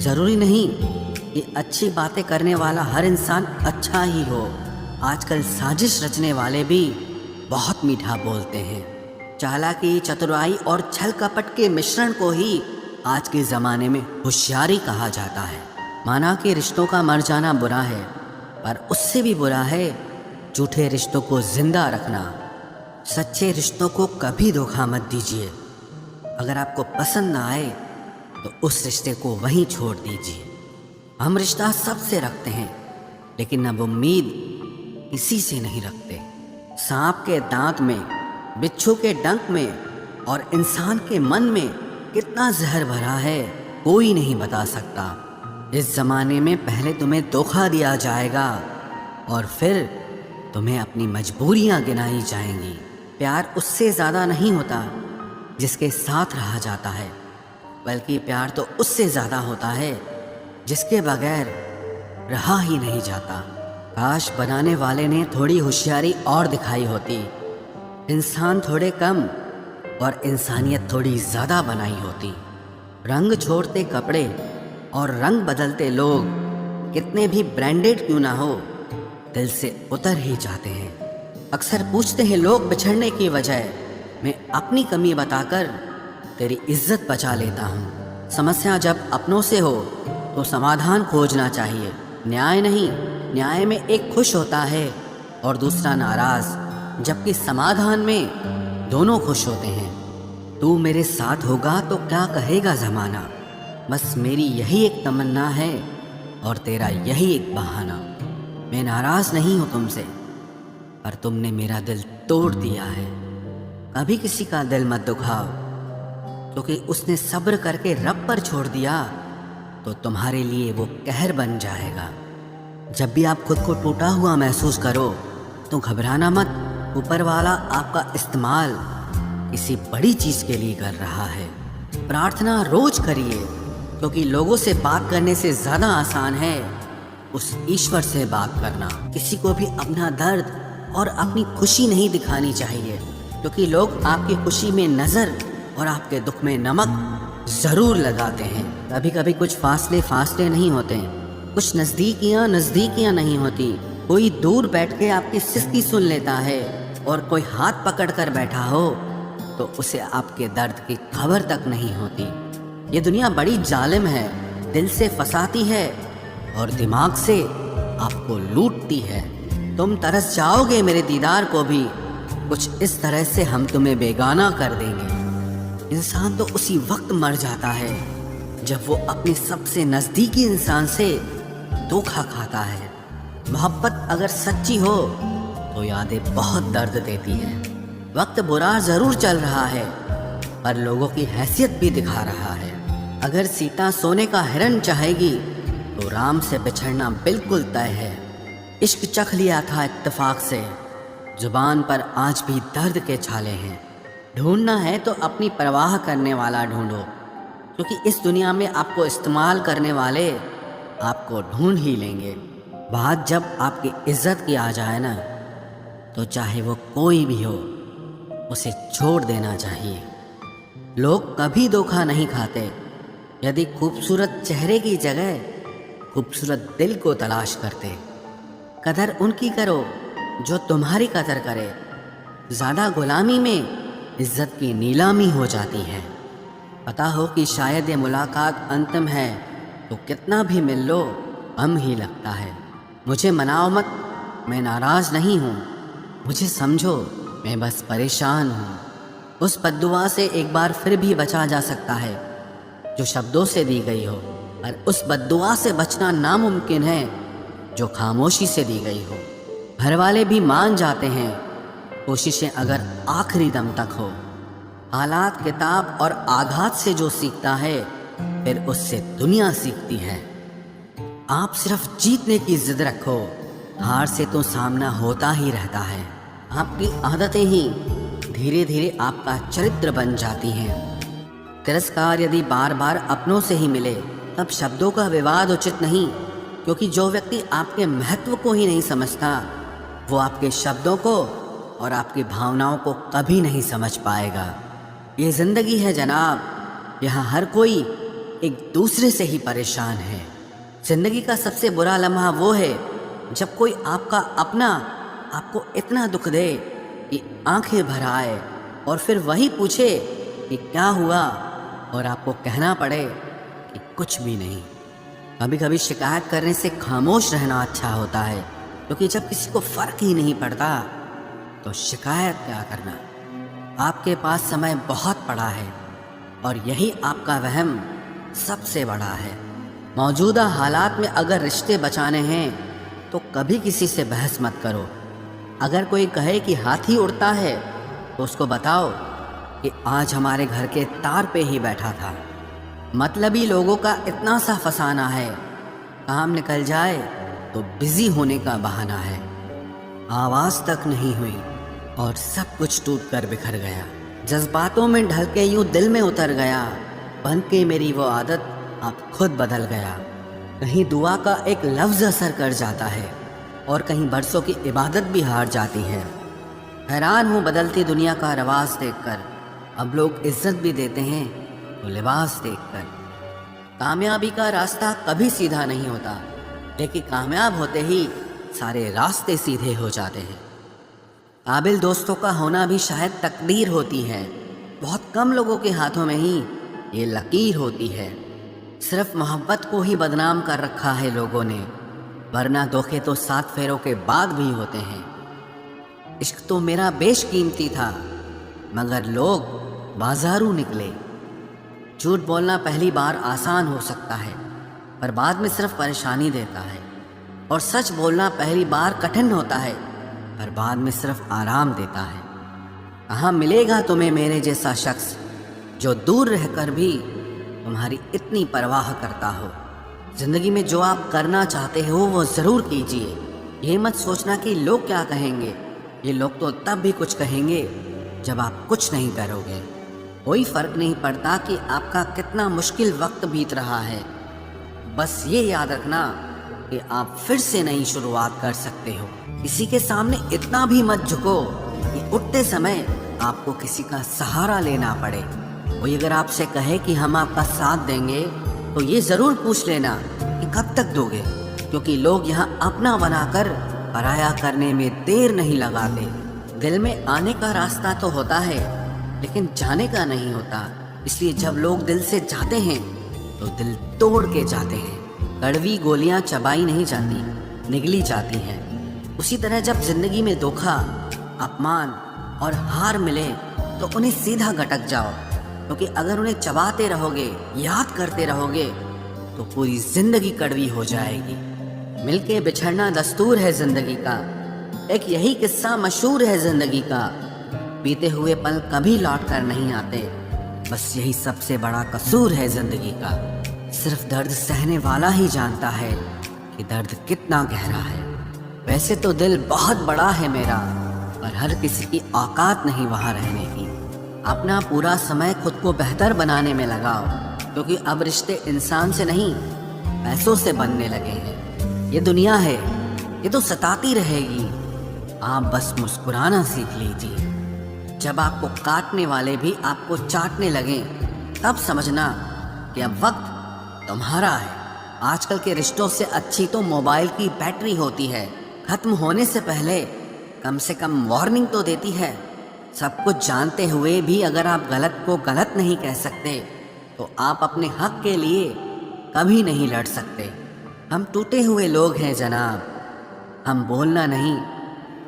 ज़रूरी नहीं कि अच्छी बातें करने वाला हर इंसान अच्छा ही हो। आजकल साजिश रचने वाले भी बहुत मीठा बोलते हैं। चालाकी, चतुराई और छल कपट के मिश्रण को ही आज के ज़माने में होशियारी कहा जाता है। माना कि रिश्तों का मर जाना बुरा है, पर उससे भी बुरा है झूठे रिश्तों को जिंदा रखना। सच्चे रिश्तों को कभी धोखा मत दीजिए। अगर आपको पसंद ना आए तो उस रिश्ते को वहीं छोड़ दीजिए। हम रिश्ता सबसे रखते हैं, लेकिन अब उम्मीद किसी से नहीं रखते। सांप के दांत में, बिच्छू के डंक में और इंसान के मन में कितना जहर भरा है कोई नहीं बता सकता। इस जमाने में पहले तुम्हें धोखा दिया जाएगा और फिर तुम्हें अपनी मजबूरियां गिनाई जाएंगी। प्यार उससे ज़्यादा नहीं होता जिसके साथ रहा जाता है, बल्कि प्यार तो उससे ज़्यादा होता है जिसके बगैर रहा ही नहीं जाता। काश बनाने वाले ने थोड़ी होशियारी और दिखाई होती, इंसान थोड़े कम और इंसानियत थोड़ी ज़्यादा बनाई होती। रंग छोड़ते कपड़े और रंग बदलते लोग कितने भी ब्रांडेड क्यों ना हो, दिल से उतर ही जाते हैं। अक्सर पूछते हैं लोग बिछड़ने की वजह, मैं अपनी कमी बताकर तेरी इज्जत बचा लेता हूँ। समस्या जब अपनों से हो तो समाधान खोजना चाहिए, न्याय नहीं। न्याय में एक खुश होता है और दूसरा नाराज, जबकि समाधान में दोनों खुश होते हैं। तू मेरे साथ होगा तो क्या कहेगा ज़माना, बस मेरी यही एक तमन्ना है और तेरा यही एक बहाना। मैं नाराज़ नहीं हूँ तुमसे, पर तुमने मेरा दिल तोड़ दिया है। कभी किसी का दिल मत दुखाओ, क्योंकि उसने सब्र करके रब पर छोड़ दिया तो तुम्हारे लिए वो कहर बन जाएगा। जब भी आप खुद को टूटा हुआ महसूस करो तो घबराना मत। ऊपर वाला आपका इस्तेमाल किसी बड़ी चीज़ के लिए कर रहा है। प्रार्थना रोज करिए, क्योंकि लोगों से बात करने से ज़्यादा आसान है उस ईश्वर से बात करना। किसी को भी अपना दर्द और अपनी खुशी नहीं दिखानी चाहिए, क्योंकि लोग आपकी खुशी में नज़र और आपके दुख में नमक ज़रूर लगाते हैं। कभी कभी कुछ फासले नहीं होते, कुछ नज़दीकियाँ नहीं होती। कोई दूर बैठ के आपकी सिसकी सुन लेता है और कोई हाथ पकड़ कर बैठा हो तो उसे आपके दर्द की खबर तक नहीं होती। ये दुनिया बड़ी जालिम है, दिल से फंसाती है और दिमाग से आपको लूटती है। तुम तरस जाओगे मेरे दीदार को भी, कुछ इस तरह से हम तुम्हें बेगाना कर देंगे। इंसान तो उसी वक्त मर जाता है जब वो अपने सबसे नज़दीकी इंसान से धोखा खाता है। मोहब्बत अगर सच्ची हो तो यादें बहुत दर्द देती हैं। वक्त बुरा ज़रूर चल रहा है, पर लोगों की हैसियत भी दिखा रहा है। अगर सीता सोने का हिरन चाहेगी तो राम से बिछड़ना बिल्कुल तय है। इश्क चख लिया था इत्तेफाक से, जुबान पर आज भी दर्द के छाले हैं। ढूंढना है तो अपनी परवाह करने वाला ढूंढो, क्योंकि इस दुनिया में आपको इस्तेमाल करने वाले आपको ढूंढ ही लेंगे। बात जब आपकी इज्जत की आ जाए ना, तो चाहे वो कोई भी हो उसे छोड़ देना चाहिए। लोग कभी धोखा नहीं खाते। यदि खूबसूरत चेहरे की जगह खूबसूरत दिल को तलाश करते। कदर उनकी करो जो तुम्हारी कदर करे। ज़्यादा गुलामी में इज्जत की नीलामी हो जाती है। पता हो कि शायद ये मुलाकात अंतिम है तो कितना भी मिल लो कम ही लगता है। मुझे मनाओ मत, मैं नाराज़ नहीं हूँ। मुझे समझो, मैं बस परेशान हूँ। उस बद्दुआ से एक बार फिर भी बचा जा सकता है जो शब्दों से दी गई हो, और उस बद्दुआ से बचना नामुमकिन है जो खामोशी से दी गई हो। घर वाले भी मान जाते हैं, कोशिशें अगर आखिरी दम तक हो। हालात, किताब और आघात से जो सीखता है फिर उससे दुनिया सीखती है। आप सिर्फ जीतने की जिद रखो, हार से तो सामना होता ही रहता है। आपकी आदतें ही धीरे धीरे आपका चरित्र बन जाती हैं। तिरस्कार यदि बार बार अपनों से ही मिले तब शब्दों का विवाद उचित नहीं, क्योंकि जो व्यक्ति आपके महत्व को ही नहीं समझता वो आपके शब्दों को और आपकी भावनाओं को कभी नहीं समझ पाएगा। ये ज़िंदगी है जनाब, यहाँ हर कोई एक दूसरे से ही परेशान हैं। जिंदगी का सबसे बुरा लम्हा वो है जब कोई आपका अपना आपको इतना दुख दे कि आंखें भर आए और फिर वही पूछे कि क्या हुआ और आपको कहना पड़े कि कुछ भी नहीं। कभी कभी शिकायत करने से खामोश रहना अच्छा होता है, क्योंकि जब किसी को फर्क ही नहीं पड़ता तो शिकायत क्या करना। आपके पास समय बहुत पड़ा है और यही आपका वहम सबसे बड़ा है। मौजूदा हालात में अगर रिश्ते बचाने हैं तो कभी किसी से बहस मत करो। अगर कोई कहे कि हाथी उड़ता है तो उसको बताओ कि आज हमारे घर के तार पे ही बैठा था। मतलबी लोगों का इतना सा फसाना है, काम निकल जाए तो बिजी होने का बहाना है। आवाज़ तक नहीं हुई और सब कुछ टूट कर बिखर गया। जज्बातों में ढल के यूं दिल में उतर गया, बन के मेरी वो आदत अब खुद बदल गया। कहीं दुआ का एक लफ्ज़ असर कर जाता है और कहीं बरसों की इबादत भी हार जाती है। हैरान हूँ बदलती दुनिया का रवाज देखकर। अब लोग इज्जत भी देते हैं तो लिबास देखकर। कामयाबी का रास्ता कभी सीधा नहीं होता, लेकिन कामयाब होते ही सारे रास्ते सीधे हो जाते हैं। काबिल दोस्तों का होना भी शायद तकदीर होती है। बहुत कम लोगों के हाथों में ही ये लकीर होती है। सिर्फ मोहब्बत को ही बदनाम कर रखा है लोगों ने, वरना धोखे तो 7 फेरों के बाद भी होते हैं। इश्क तो मेरा बेशकीमती था, मगर लोग बाजारू निकले। झूठ बोलना पहली बार आसान हो सकता है, पर बाद में सिर्फ परेशानी देता है। और सच बोलना पहली बार कठिन होता है, पर बाद में सिर्फ आराम देता है। कहाँ मिलेगा तुम्हें मेरे जैसा शख्स जो दूर रहकर भी तुम्हारी इतनी परवाह करता हो। ज़िंदगी में जो आप करना चाहते हो वो ज़रूर कीजिए। ये मत सोचना कि लोग क्या कहेंगे। ये लोग तो तब भी कुछ कहेंगे जब आप कुछ नहीं करोगे। कोई फ़र्क नहीं पड़ता कि आपका कितना मुश्किल वक्त बीत रहा है। बस ये याद रखना कि आप फिर से नई शुरुआत कर सकते हो। किसी के सामने इतना भी मत झुको कि उठते समय आपको किसी का सहारा लेना पड़े। कोई अगर आपसे कहे कि हम आपका साथ देंगे तो ये ज़रूर पूछ लेना कि कब तक दोगे, क्योंकि लोग यहाँ अपना बनाकर पराया करने में देर नहीं लगाते। दिल में आने का रास्ता तो होता है, लेकिन जाने का नहीं होता। इसलिए जब लोग दिल से जाते हैं तो दिल तोड़ के जाते हैं। कड़वी गोलियां चबाई नहीं जाती, निगली जाती हैं। उसी तरह जब जिंदगी में धोखा, अपमान और हार मिले तो उन्हें सीधा गटक जाओ, क्योंकि अगर उन्हें चबाते रहोगे, याद करते रहोगे तो पूरी जिंदगी कड़वी हो जाएगी। मिलके बिछड़ना दस्तूर है जिंदगी का। एक यही किस्सा मशहूर है जिंदगी का। बीते हुए पल कभी लौट कर नहीं आते, बस यही सबसे बड़ा कसूर है जिंदगी का। सिर्फ दर्द सहने वाला ही जानता है कि दर्द कितना गहरा है। वैसे तो दिल बहुत बड़ा है मेरा, पर हर किसी की औकात नहीं वहाँ रहने की। अपना पूरा समय खुद को बेहतर बनाने में लगाओ, क्योंकि अब रिश्ते इंसान से नहीं पैसों से बनने लगे हैं। ये दुनिया है, ये तो सताती रहेगी। आप बस मुस्कुराना सीख लीजिए। जब आपको काटने वाले भी आपको चाटने लगें, तब समझना कि अब वक्त तुम्हारा है। आजकल के रिश्तों से अच्छी तो मोबाइल की बैटरी होती है। खत्म होने से पहले कम से कम वार्निंग तो देती है। सब कुछ जानते हुए भी अगर आप गलत को गलत नहीं कह सकते तो आप अपने हक के लिए कभी नहीं लड़ सकते। हम टूटे हुए लोग हैं जनाब। हम बोलना नहीं,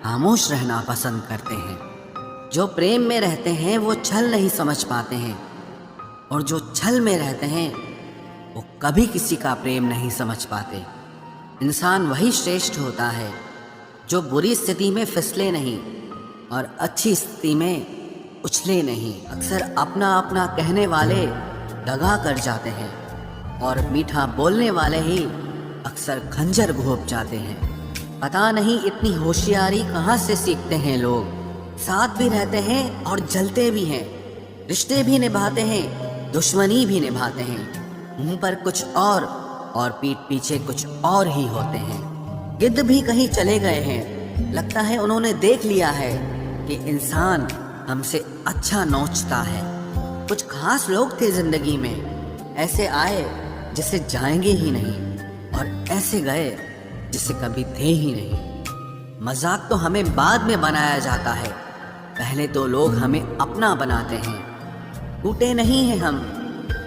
खामोश रहना पसंद करते हैं। जो प्रेम में रहते हैं वो छल नहीं समझ पाते हैं, और जो छल में रहते हैं वो कभी किसी का प्रेम नहीं समझ पाते। इंसान वही श्रेष्ठ होता है जो बुरी स्थिति में फिसले नहीं और अच्छी स्थिति में उछले नहीं। अक्सर अपना अपना कहने वाले दगा कर जाते हैं, और मीठा बोलने वाले ही अक्सर खंजर घोंप जाते हैं। पता नहीं इतनी होशियारी कहाँ से सीखते हैं लोग। साथ भी रहते हैं और जलते भी हैं, रिश्ते भी निभाते हैं, दुश्मनी भी निभाते हैं। मुंह पर कुछ और पीठ पीछे कुछ और ही होते हैं। गिद्ध भी कहीं चले गए हैं, लगता है उन्होंने देख लिया है कि इंसान हमसे अच्छा नोचता है। कुछ खास लोग थे जिंदगी में, ऐसे आए जिसे जाएंगे ही नहीं, और ऐसे गए जिसे कभी थे ही नहीं। मजाक तो हमें बाद में बनाया जाता है, पहले तो लोग हमें अपना बनाते हैं। टूटे नहीं हैं हम,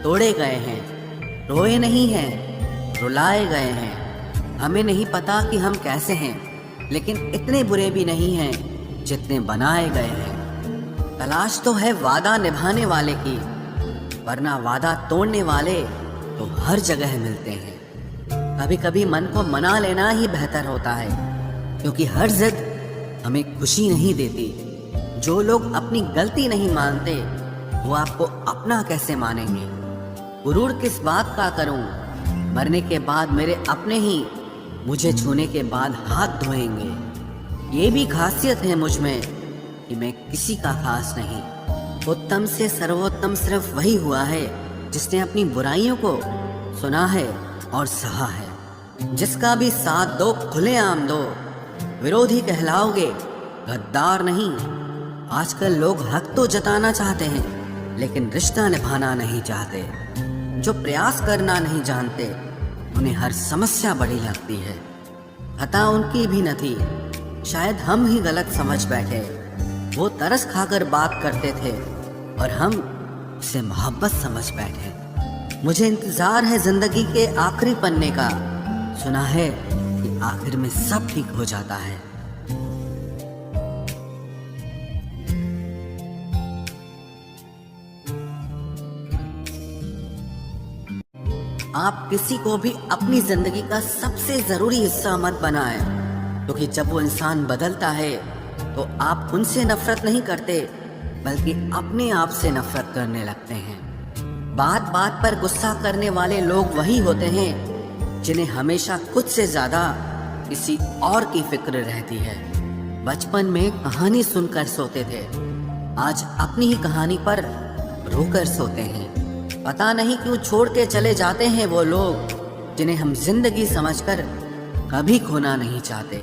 तोड़े गए हैं, रोए नहीं हैं, रुलाए गए हैं। हमें नहीं पता कि हम कैसे हैं, लेकिन इतने बुरे भी नहीं हैं जितने बनाए गए हैं। तलाश तो है वादा निभाने वाले की, वरना वादा तोड़ने वाले तो हर जगह मिलते हैं। कभी कभी मन को मना लेना ही बेहतर होता है, क्योंकि हर जिद हमें खुशी नहीं देती। जो लोग अपनी गलती नहीं मानते वो आपको अपना कैसे मानेंगे। गुरूर किस बात का करूं, मरने के बाद मेरे अपने ही मुझे छूने के बाद हाथ धोएंगे। ये भी खासियत है मुझ में कि मैं किसी का खास नहीं। उत्तम से सर्वोत्तम सिर्फ वही हुआ है जिसने अपनी बुराइयों को सुना है और सहा है। जिसका भी साथ दो खुलेआम दो, विरोधी कहलाओगे गद्दार नहीं। आजकल लोग हक तो जताना चाहते हैं, लेकिन रिश्ता निभाना नहीं चाहते। जो प्रयास करना नहीं जानते उन्हें हर समस्या बड़ी लगती है। खता उनकी भी न थी, शायद हम ही गलत समझ बैठे। वो तरस खाकर बात करते थे और हम उसे मोहब्बत समझ बैठे। मुझे इंतजार है जिंदगी के आखिरी पन्ने का, सुना है कि आखिर में सब ठीक हो जाता है। आप किसी को भी अपनी जिंदगी का सबसे जरूरी हिस्सा मत बनाएं, क्योंकि जब वो इंसान बदलता है तो आप उनसे नफरत नहीं करते, बल्कि अपने आप से नफरत करने लगते हैं। बात बात पर गुस्सा करने वाले लोग वही होते हैं जिन्हें हमेशा खुद से ज्यादा किसी और की फिक्र रहती है। बचपन में कहानी सुनकर सोते थे, आज अपनी ही कहानी पर रोकर सोते हैं। पता नहीं क्यों छोड़ के चले जाते हैं वो लोग जिन्हें हम जिंदगी समझकर कभी खोना नहीं चाहते।